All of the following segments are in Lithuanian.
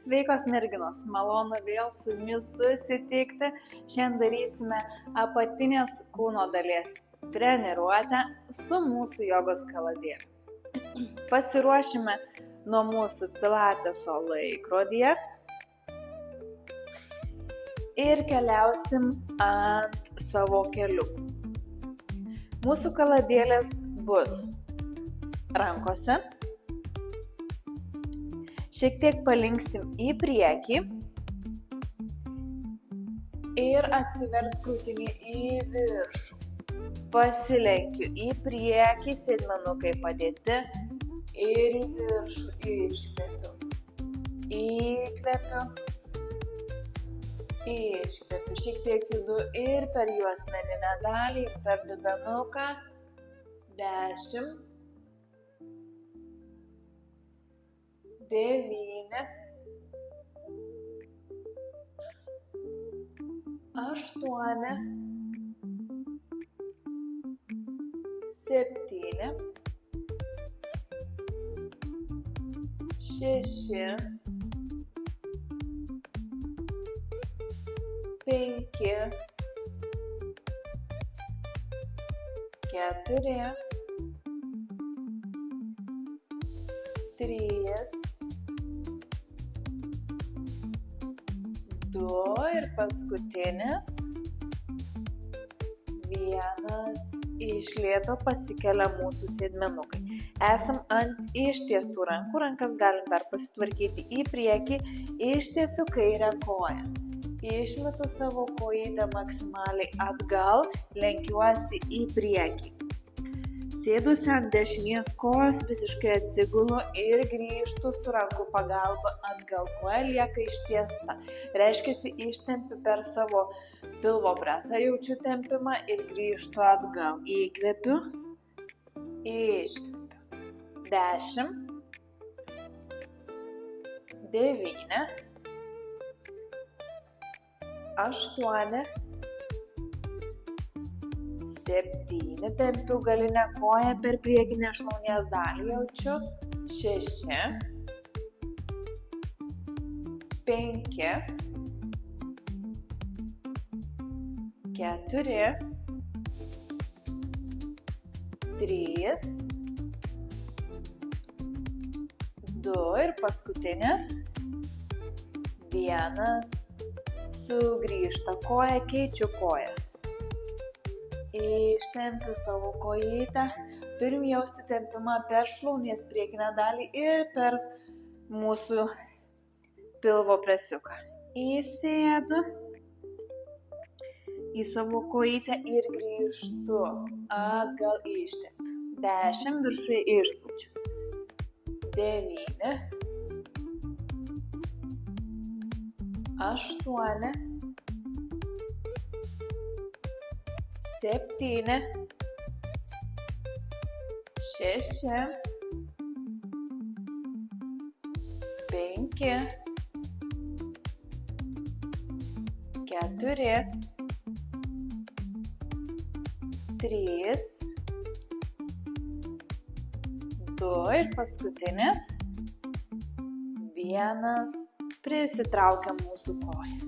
Sveikos merginos, malonu vėl su jumis susitikti. Šiandien darysime apatinės kūno dalies treniruotę su mūsų jogos kaladėle. Pasiruošime nuo mūsų pilateso laikrodyje ir keliausim ant savo kelių. Mūsų kaladėlės bus rankose. Šiek tiek palinksim į priekį ir atsivers krūtinė į viršų. Pasilenkiu į priekį, sėdmenukai padėti ir į viršų iškvepiu. Įkvepiu, iškvepiu. Šiek tiek judu ir per juosmeninę dalį, ir per dubenuką. 10. 9, 8, 7, 6, 5, 4, 3, 2 ir paskutinis. 1. Iš lėto pasikelia mūsų sėdmenukai. Esam ant ištiestų rankų, rankas galim dar pasitvarkyti į priekį, ištiesiu kairę koją. Išmetu savo kojytę maksimaliai atgal, lenkiuosi į priekį. Sėdusi ant dešinės kojos visiškai atsigulu ir grįžtu su rankų pagalba atgal. Koja lieka ištiesta. Reiškiasi, ištempiu per savo pilvo presą, jaučiu tempimą ir grįžtu atgal. Įkvepiu, iškvepiu. 10, 9, 8, 7, tempiu galinę koją per priekinę šlaunies dalį, jaučiu. 6, 5, 4, 3, 2 ir paskutinis. 1, sugrįžta koja, keičiu kojas. Ištempiu savo kojytę, turim jausti tempimą per šlaunies priekinę dalį ir per mūsų pilvo presiuką. Įsėdu į savo kojytę ir grįžtu atgal, ištempiu. 10, viršuje išpučiu. 9, 8, 7, 6, 5, 4, 3, 2 ir paskutinis. 1, prisitraukia mūsų koją.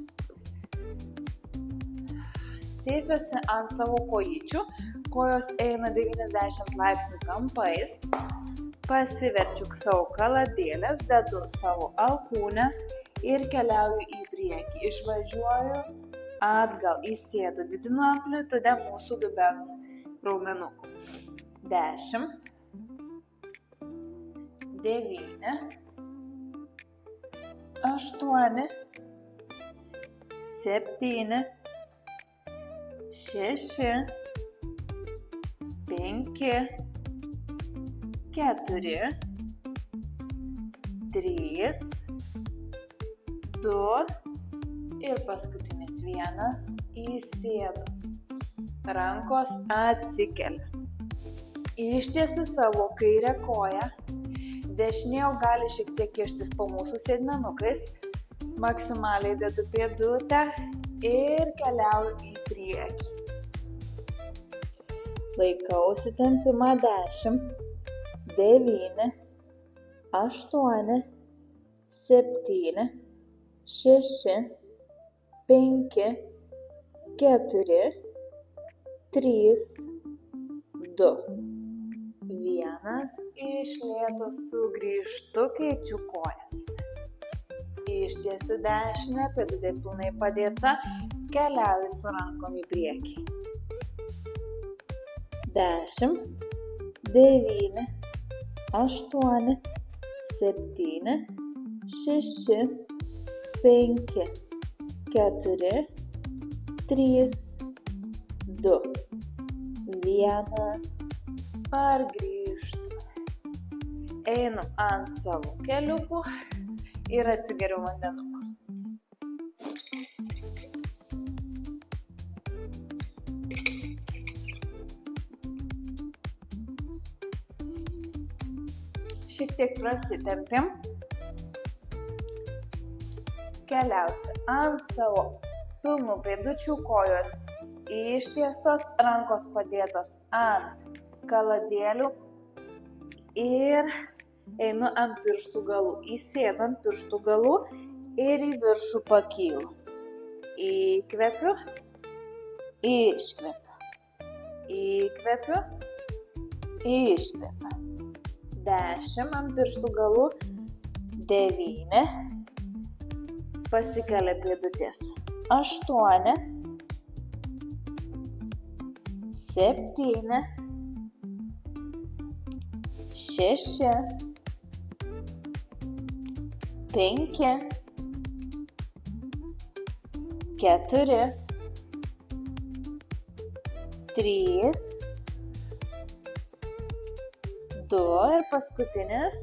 Sėsiuosi ant savo kojyčių, kojos eina 90 laipsnių kampais, pasiverčiu savo kaladėlės, dedu savo alkūnes ir keliauju į priekį. Išvažiuoju atgal, įsėdu, didinu amplitudę mūsų dubens raumenukų. 10, 9, 8, 7, 6, 5, 4, 3, 2 ir paskutinis 1. Įsėdu. Rankos atsikelia. Ištiesiu savo kairę koją. Dešinė gali šiek tiek kištis po mūsų sėdmenukais. Maksimaliai dedu pėdutę ir keliauju į priekį. Laikausi tempimą 10, 9, 8, 7, 6, 5, 4, 3, 2, 1. Iš lėto sugrįžtu, keičiu kojas. Ištiesiu dešinę, pėdutė pilnai padėta, keliauju su rankom į priekį. 10, 9, 8, 7, 6, 5, 4, 3, 2, 1. Pargrįžtu. Einu ant savo keliukų ir atsigeriu vandenuką. Šiek tiek prasitempim. Keliausiu ant savo pilnų pėdučių, kojos ištiestos, rankos padėtos ant kaladėlių ir einu ant pirštų galų. Įsėdu ant pirštų galų ir į viršų pakylu. Įkvepiu, iškvepiu. Įkvepiu, iškvepiu. 10 ant pirštų galų, 9, pasikelia pėdutės, 8, 7, 6, 5, 4, 3, 2 ir paskutinis.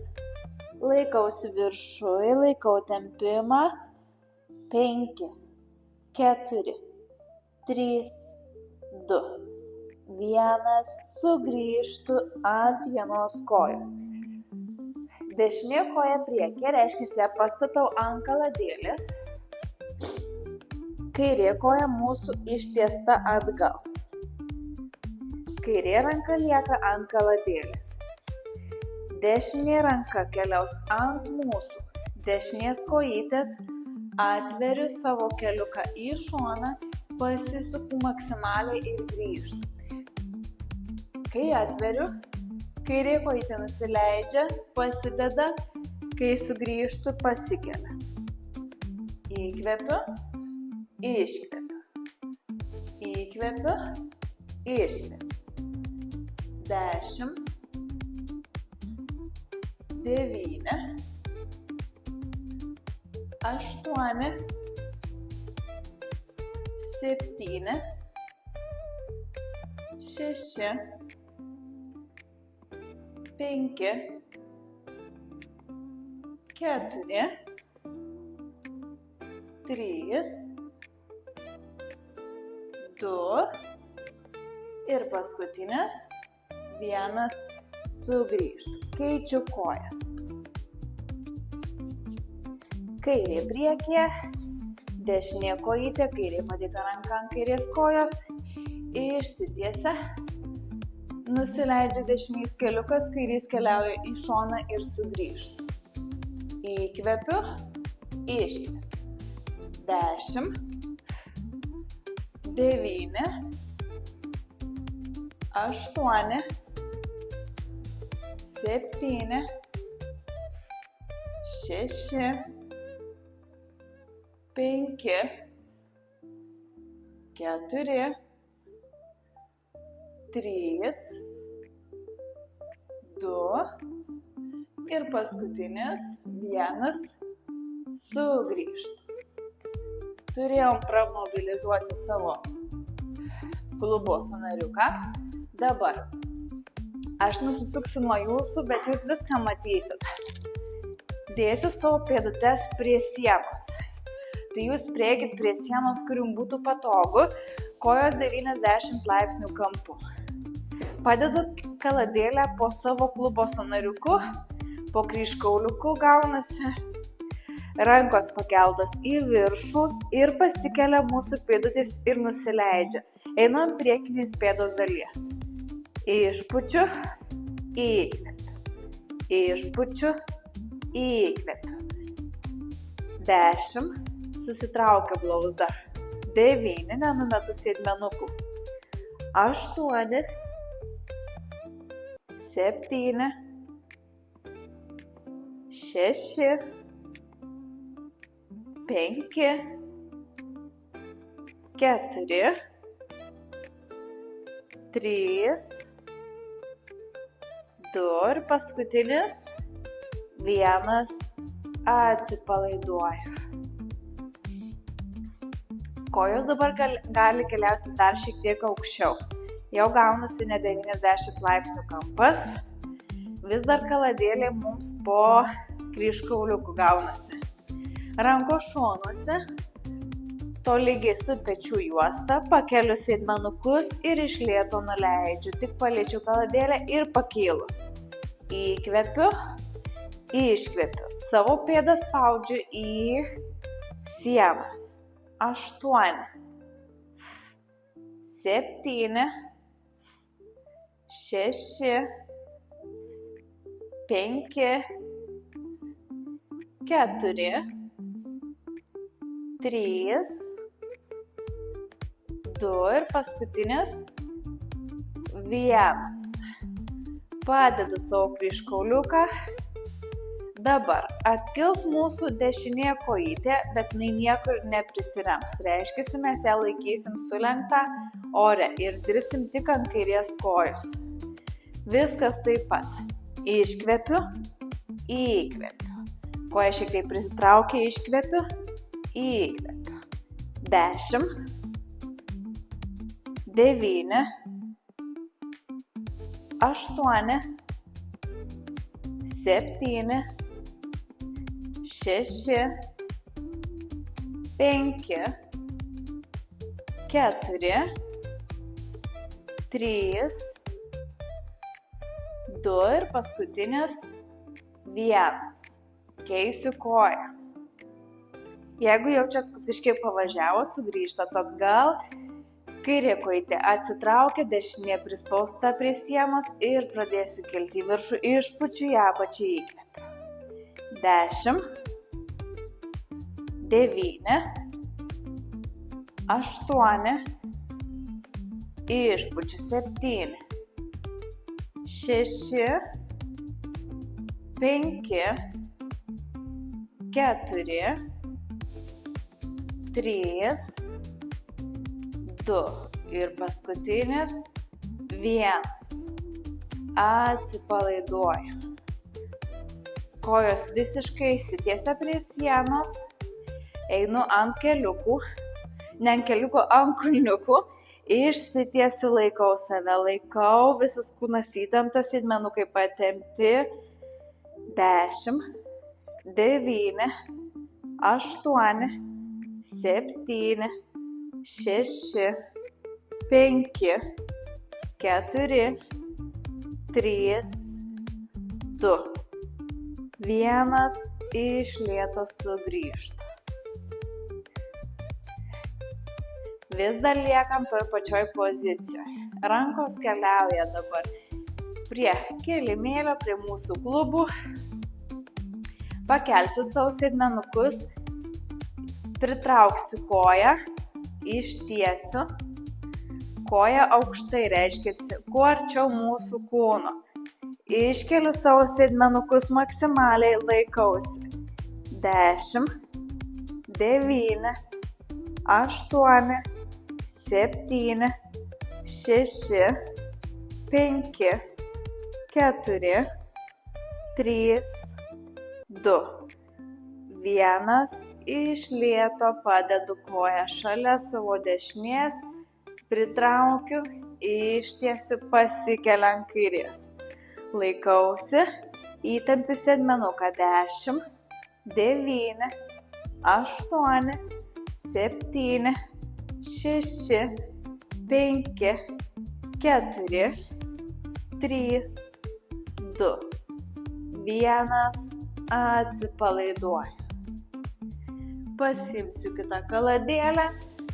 Laikausi viršui, laikau tempimą. 5, 4, 3, 2, 1. Sugrįžtu ant vienos kojos. Dešinė koja priekyje, reiškia, ją pastatau ant kaladėlės. Kairė koja mūsų ištiesta atgal. Kairė ranka lieka ant kaladėlės. Dešinė ranka keliaus ant mūsų dešinės kojytės. Atveriu savo keliuką į šoną, pasisuku maksimaliai ir grįžtu. Kai atveriu, kairė kojytė nusileidžia, pasideda, kai sugrįžtu, pasikelia. Įkvepiu, iškvepiu. Įkvepiu, iškvepiu. 10, 9, 8, 7, 6, 5, 4, 3, 2 ir paskutinis 1. Sugrįžtu. Keičiu kojas. Kairė priekyje, dešinė kojytė, kairė padėta ranka ant kairės kojos, išsitiesia, nusileidžia dešinys keliukas, kairys keliauja į šoną ir sugrįžtu. Įkvepiu, iškvepiu. 10, 9, 8, 7, 6, 5, 4, 3, 2 ir paskutinis 1. Sugrįžtu. Turėjom pramobilizuoti savo klubo sąnariuką. Dabar aš nusisuksiu nuo jūsų, bet jūs viską matysit. Dėsiu savo pėdutes prie sienos. Tai jūs prieikit prie sienos, kur jums būtų patogu, kojos 90 laipsnių kampu. Padedu kaladėlę po savo klubo sąnariuku, po kryžkauliuku gaunasi. Rankos pakeltos į viršų ir pasikelia mūsų pėdutės ir nusileidžia. Einu ant priekinės pėdos dalies. Išpučiu, įkvepiu. Išpučiu, įkvepiu. 10. Susitraukia blauzda. 9. Nenumetu sėdmenukų. 8. 7. 6. 5. 4. 3. 2 ir paskutinis 1. Atsipalaiduoju. Kojos dabar gali keliauti dar šiek tiek aukščiau. Jau gaunasi ne 90 laipsnių kampas. Vis dar kaladėlė mums po kryžkauliukų gaunasi. Rankos šonuose, tolygiai su pečių juosta, pakeliu sėdmenukus ir iš lėto nuleidžiu. Tik paliečiu kaladėlę ir pakylu. Įkvepiu, iškvepiu. Savo pėdą spaudžiu į sieną. 8. 7. 6. 5. 4. 3. 2 ir paskutinis 1. Padedu savo kryžkauliuką. Dabar atkils mūsų dešinė kojytė, bet jinai niekur neprisirems. Reiškia, mes ją laikysim sulenktą ore ir dirbsim tik ant kairės kojos. Viskas taip pat. Iškvepiu, įkvepiu. Koja šiek tiek prisitraukia, iškvepiu, įkvepiu. 10, 9, 8, 7, 6, 5, 4, 3, 2 ir paskutinis 1. Keisiu koją. Jeigu jaučiat, kad kažkiek pavažiavot, sugrįžtat atgal, kairė kojytė atsitraukia, dešinė prispausta prie sienos ir pradėsiu kilti į viršų, išpučiu į apačią, įkvepiu. 10, 9, 8, išpučiu 7, 6, 5, 4, 3, 2 ir paskutinis 1. Atsipalaiduoju. Kojos visiškai įsitiesia prie sienos. Einu ant keliukų, ne ant keliukų, ant kulniukų. Išsitiesiu, laikau save, laikau, visas kūnas įtemptas, sėdmenukai patempti. 10, 9, 8, 7, 6, 5, 4, 3, 2, 1, iš lėto sugrįžtu. Vis dar liekam toj pačioj pozicijoje. Rankos keliauja dabar prie kilimėlio, prie mūsų klubų. Pakelsiu savo sėdmenukus, pritrauksiu koją, ištiesiu. Koja aukštai, reiškia, kuo arčiau mūsų kūno. Iškeliu savo sėdmenukus maksimaliai, laikausi. 10, 9, 8, 7, 6, 5, 4, 3, 2, 1. Iš lėto padedu koją šalia savo dešinės, pritraukiu, ištiesiu, pasikeliu ant kairės. Laikausi, įtempiu sėdmenuką 10, 9, 8, 7, 6, 5, 4, 3, 2, 1. Atsipalaiduoju. Pasiimsiu kitą kaladėlę.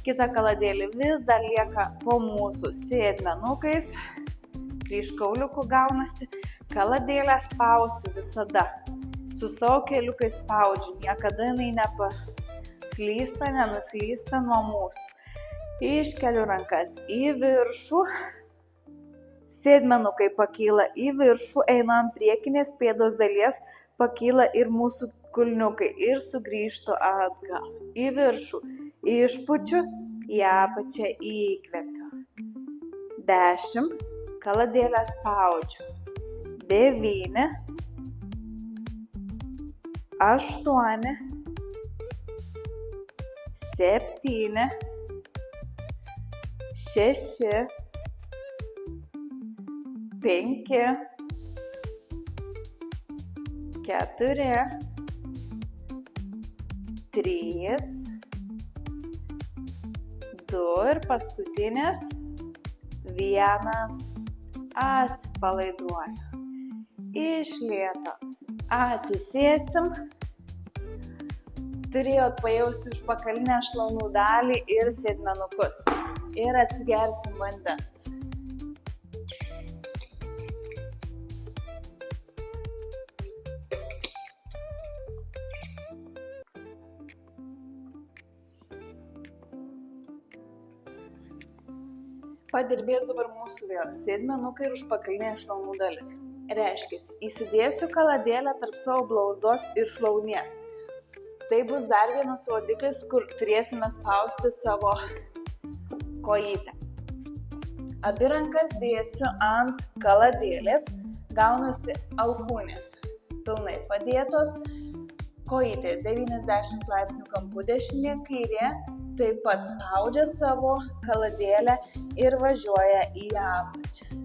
Kita kaladėlė vis dar lieka po mūsų sėdmenukais. Kryžkauliukų gaunasi. Kaladėlę spausiu visada Su savo keliukais spaudžiu, niekada jinai nepaslysta, nenuslysta nuo mūsų. Iškeliu rankas į viršų, sėdmenukai pakyla į viršų, einu ant priekinės pėdos dalies, pakyla ir mūsų kulniukai ir sugrįžtu atgal. Į viršų, išpučiu, į apačią įkvepiu. 10, kaladėlę spaudžiu. 9, 8, 7, 6, 5, 4, 3, 2 ir paskutinis 1. Atsipalaiduoju. Iš lėto atsisėsim. Turėjot pajausti užpakalinę šlaunų dalį ir sėdmenukus. Ir atsigersim vandens. Padirbės dabar mūsų vėl sėdmenukai ir užpakalinė šlaunų dalis. Reiškia, įsidėsiu kaladėlę tarp savo blauzdos ir šlaunies. Tai bus dar vienas rodiklis, kur turėsime spausti savo kojytę. Abi rankas dėsiu ant kaladėlės, gaunasi alkūnės pilnai padėtos, kojytė 90 laipsnių kampu dešinė, kairė taip pat spaudžia savo kaladėlę ir važiuoja į apačią.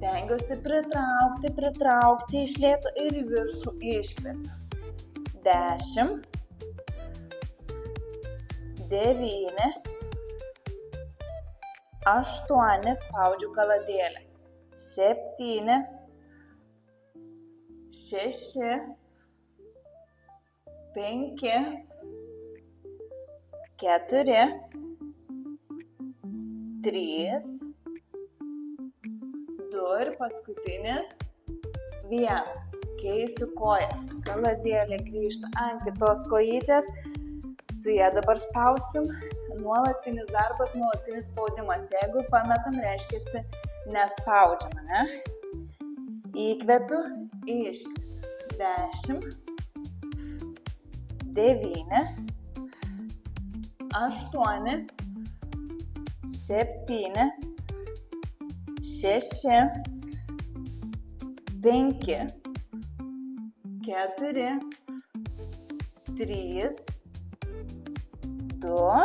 Stengiuosi pritraukti iš lėto ir į viršų iškvepiu. 10, 9, 8 spaudžiu kaladėlę. 7, 6, 5, 4, 3, 2 ir paskutinis 1. Keisiu kojas. Kaladėlė grįžta ant kitos kojytės. Su ja dabar spausim. Nuolatinis darbas, nuolatinis spaudimas. Jeigu pametam, reiškia nespaudžiame, ne? Įkvepiu, iškvepiu. 10, 9, 8, 7, 6, 5, 4, 3, 2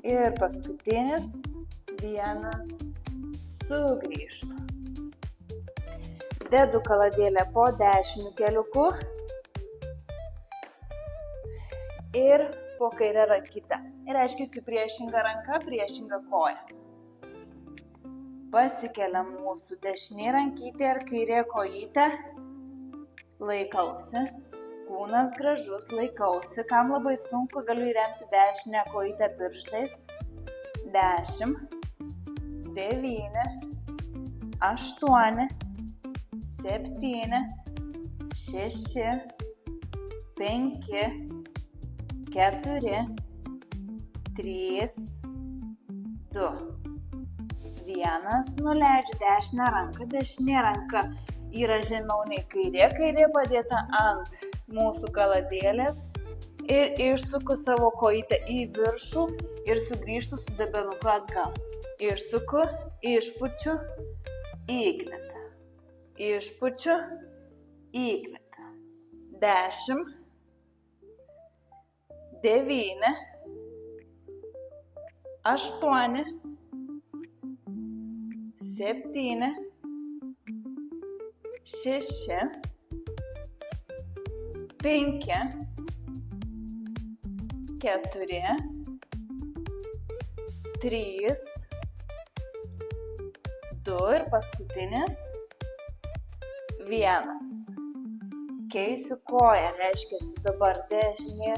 ir paskutinis 1. Sugrįžtu. Dedu kaladėlę po dešiniu keliuku ir po kairę rankytę. Ir reiškia priešinga ranka, priešinga koja. Pasikeliam mūsų dešinė rankytė ir kairė kojytė. Laikausi. Kūnas gražus, laikausi. Kam labai sunku, galiu įremti dešinę kojytę pirštais. 10, 9, 8, 7, 6, 5, 4, 3, 2, 1. Nuleidžiu dešinę ranką. Dešinė ranka yra žemiau nei kairė. Kairė padėta ant mūsų kaladėlės. Ir išsuku savo kojytę į viršų ir sugrįžtu su debenuku atgal. Išsuku, išpučiu, įkvepiu. Išpučiu, įkvepiu. 10, 9, 8, 7, 6, 5, 4, 3, 2 ir paskutinis 1. Keisiu koją, reiškia dabar dešinė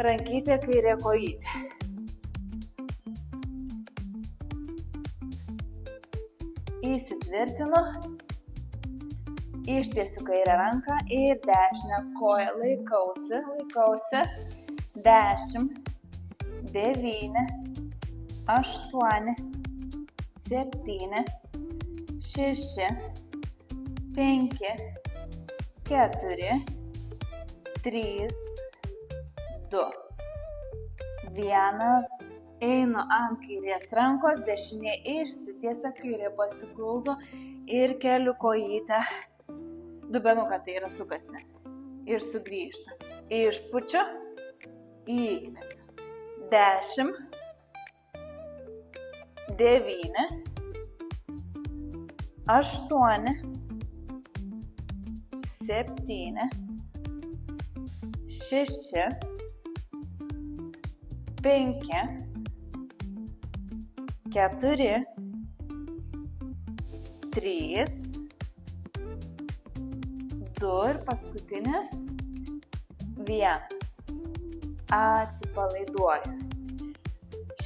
rankytė, kairė kojytė. Įsitvirtinu Ištiesiu kairę ranką ir dešinę koją. Laikausi. 10, 9, 8, 7, 6, 5, 4, 3, 2, 1. Einu ant kairės rankos, dešinė išsitiesia, kairė pasiguldo ir keliu kojytę. Dubenuką tai yra sukasi. Ir sugrįžta. Išpučiu, įkvepiu. 10, 9, 8, 7, 6, 5, 4, 3, 2 ir paskutinis 1. Atsipalaiduoju.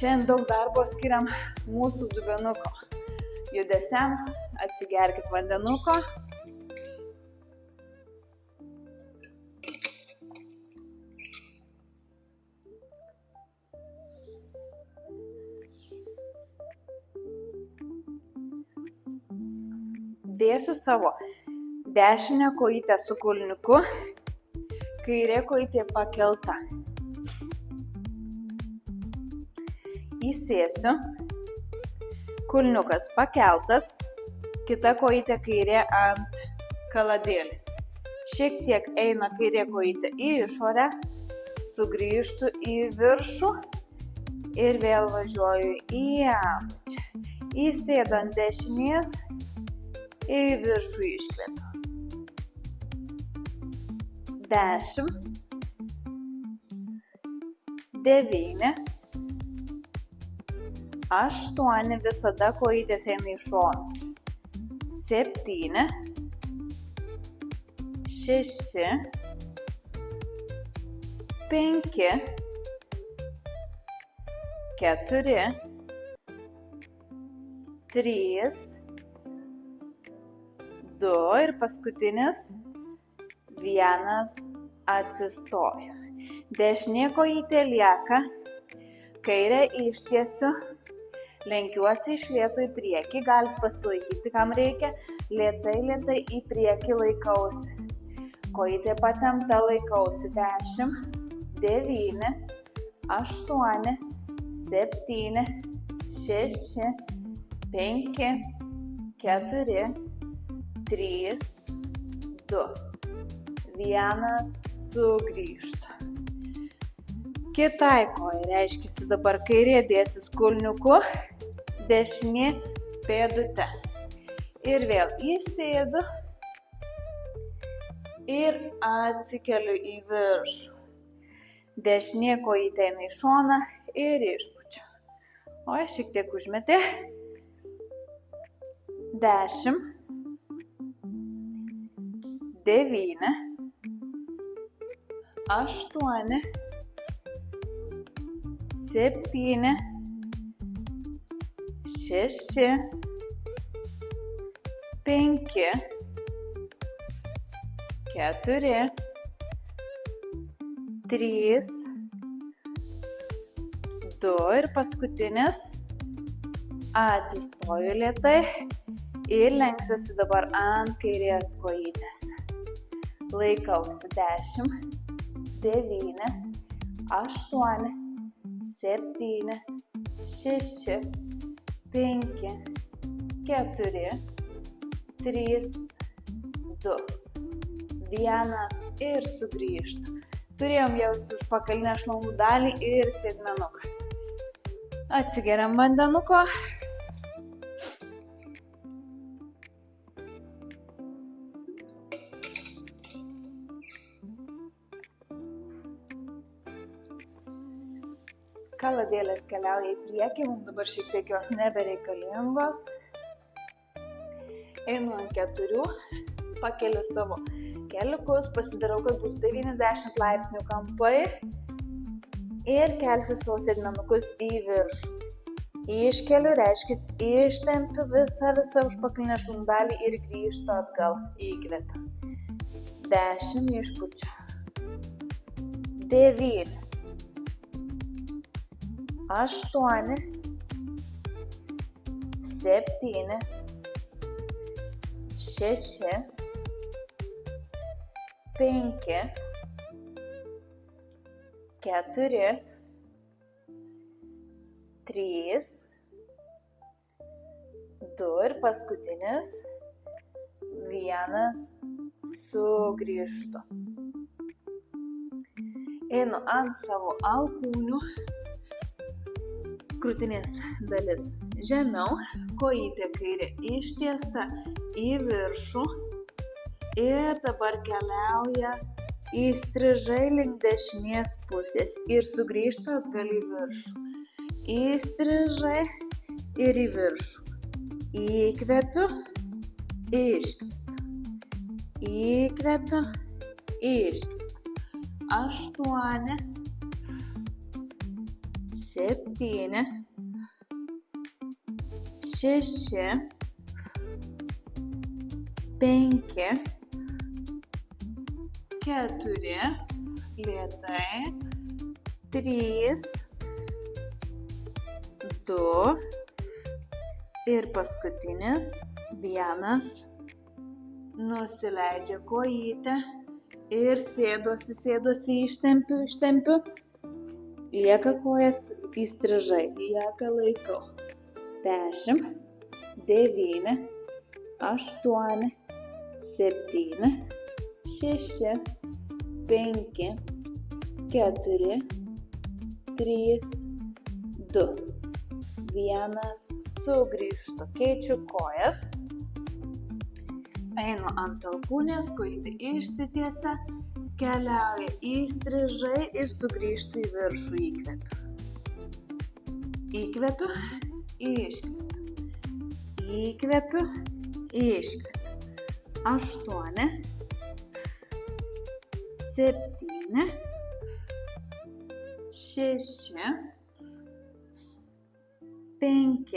Šiandien daug darbo skiriam mūsų dubenuko judesiams. Atsigerkit vandenuko. Dėsiu savo dešinę kojytę su kulniuku, kairė kojytė pakelta. Įsėsiu, kulniukas pakeltas, kita kojytė kairė ant kaladėlės. Šiek tiek eina kairė kojytė į išorę, sugrįžtu į viršų ir vėl važiuoju į apačią. Įsėdu ant dešinės ir į viršų iškvepiu. 10, 9, 8, visada kojytės eina į šonus. 7, 6, 5, 4, 3, 2 ir paskutinis 1. Atsistoju. Dešinė kojytė lieka, kairę ištiesiu, lenkiuosi iš lėto į priekį, galite pasilaikyti, kam reikia, lėtai į priekį laikausi. Kojytė patempta, laikausi. 10, 9, 8, 7, 6, 5, 4, 3, 2, 1, sugrįžtu. Kitai kojai reiškiasi dabar kairė dėsis kulniuku, dešinė pėdute. Ir vėl įsėdu ir atsikeliu į viršų. Dešinė kojytė eina į šoną ir išpučiu. O šiek tiek užmetė. 10, 9, 8, 7, 6, 5, 4, 3, 2 ir paskutinis. Atsistoju lėtai ir lenksiuosi dabar ant kairės kojytės. Laikausi. 10, 9, 8, 7, 6, 5, 4, 3, 2, 1 ir sugrįžtu. Turėjom jausti užpakalinę šlaunų dalį ir sėdmenuką. Atsigeriam vandenuko. Kaladėlės keliauja į priekį, mums dabar šiek tiek jos nebereikalingos. Einu ant 4, pakeliu savo keliukus, pasidarau, kad būtų 90 laipsnių kampai ir kelsiu savo sėdmenukus į viršų. Iškeliu reiškia ištempiu visą užpakalinę šlundalį ir grįžtu atgal. Įkvepiu. 10 išpučiu. 9. 8. 7. 6. 5. 4. 3. 2 ir paskutinis. 1. Sugrįžtu. Einu ant savo alkūnių. Krūtinės dalis žemiau, kojytė kairė ištiesta į viršų ir dabar keliauja įstrižai link dešinės pusės ir sugrįžta atgal į viršų. Įstrižai ir į viršų. Įkvepiu, iškvepiu. Įkvepiu, iškvepiu. 8. 7. 6. 5. 4. Lėtai. 3. 2. Ir paskutinis. 1. Nusileidžia kojytę. Ir sėdosi, ištempiu. Lieka kojas įstrižai, lieka laikau. 10, 9, 8, 7, 6, 5, 4, 3, 2, 1, sugrįžtu. Keičiu kojas. Einu ant alkūnės, kojytė išsitiesia. Keliauja įstrižai ir sugrįžtu į viršų. Įkvepiu, iškvepiu. Įkvepiu, iškvepiu. 8, 7, 6, 5,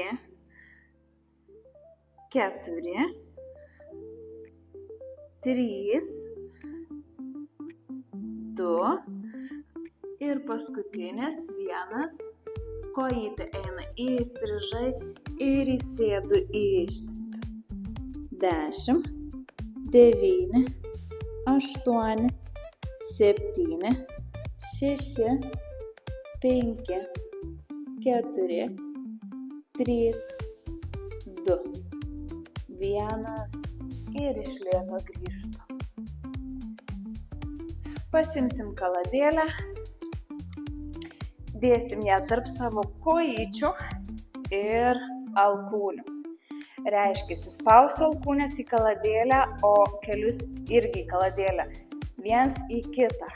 4, 3, 2 ir paskutinis 1, kojytė eina įstrižai ir įsėdu ištempiu. 10, 9, 8, 7, 6, 5, 4, 3, 2, 1 ir iš lėto grįžtu. Pasimsim kaladėlę, dėsim ją tarp savo kojyčių ir alkūnių. Reiškia, spausiu alkūnės į kaladėlę, o kelius irgi į kaladėlę. Viens į kitą.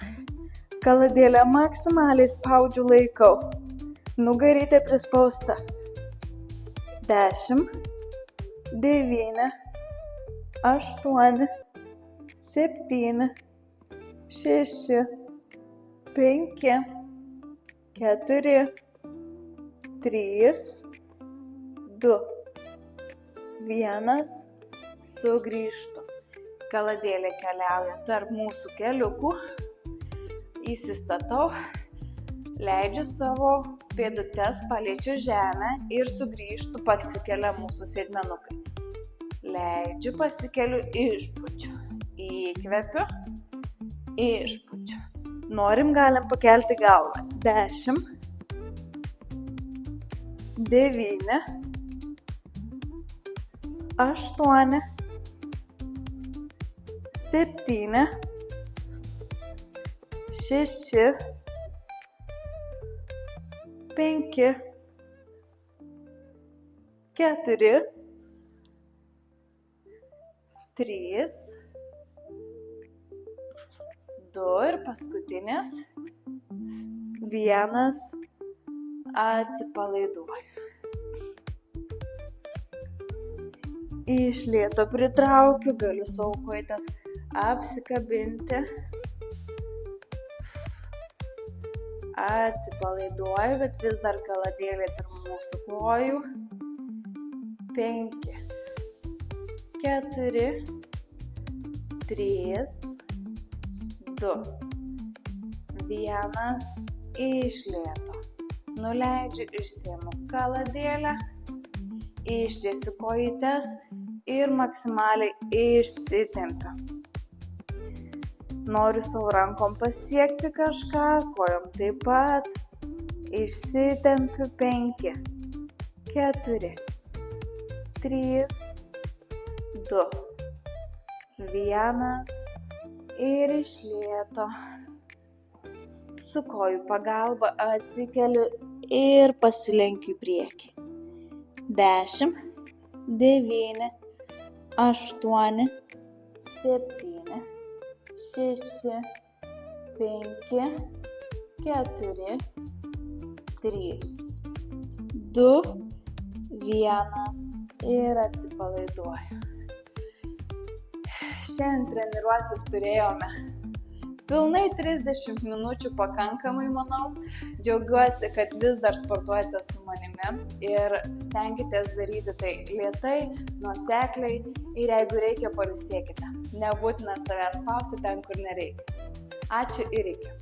Kaladėlę maksimaliai spaudžiu, laikau. Nugarytė prispausta. 10, 9, 8, 7, 6, 5, 4, 3, 2, 1, sugrįžtu. Kaladėlė keliauja tarp mūsų keliukų. Įsistatau, leidžiu savo pėdutes, paliečiu žemę ir sugrįžtu, pasikelia mūsų sėdmenukai. Leidžiu, pasikeliu, išpučiu. Įkvepiu, išpučiu. Norim, galim pakelti galvą. 10, 9, 8, 7, 6, 5, 4, 3, 2 ir paskutinis. 1, atsipalaiduoju. Iš lėto pritraukiu, galiu savo kojytes apsikabinti. Atsipalaiduoju, bet vis dar kaladėlė tarp mūsų kojų. 5, 4, 3, 2, 1. Iš lėto. Nuleidžiu, išsiimu kaladėlę, ištiesiu kojytes ir maksimaliai išsitempiu. Noriu savo rankom pasiekti kažką, kojom taip pat. Išsitempiu. 5, 4, 3, 2, 1 ir iš lėto. Su kojų pagalba atsikeliu ir pasilenkiu į priekį. 10, 9, 8, 7, 6, 5, 4, 3, 2, 1 ir atsipalaiduoju. Šiandien treniruotės turėjome pilnai 30 minučių, pakankamai manau. Džiaugiuosi, kad vis dar sportuojate su manimi ir stenkitės daryti tai lėtai, nuosekliai ir jeigu reikia, pailsėkite. Nebūtina savęs spausti ten, kur nereikia. Ačiū ir iki.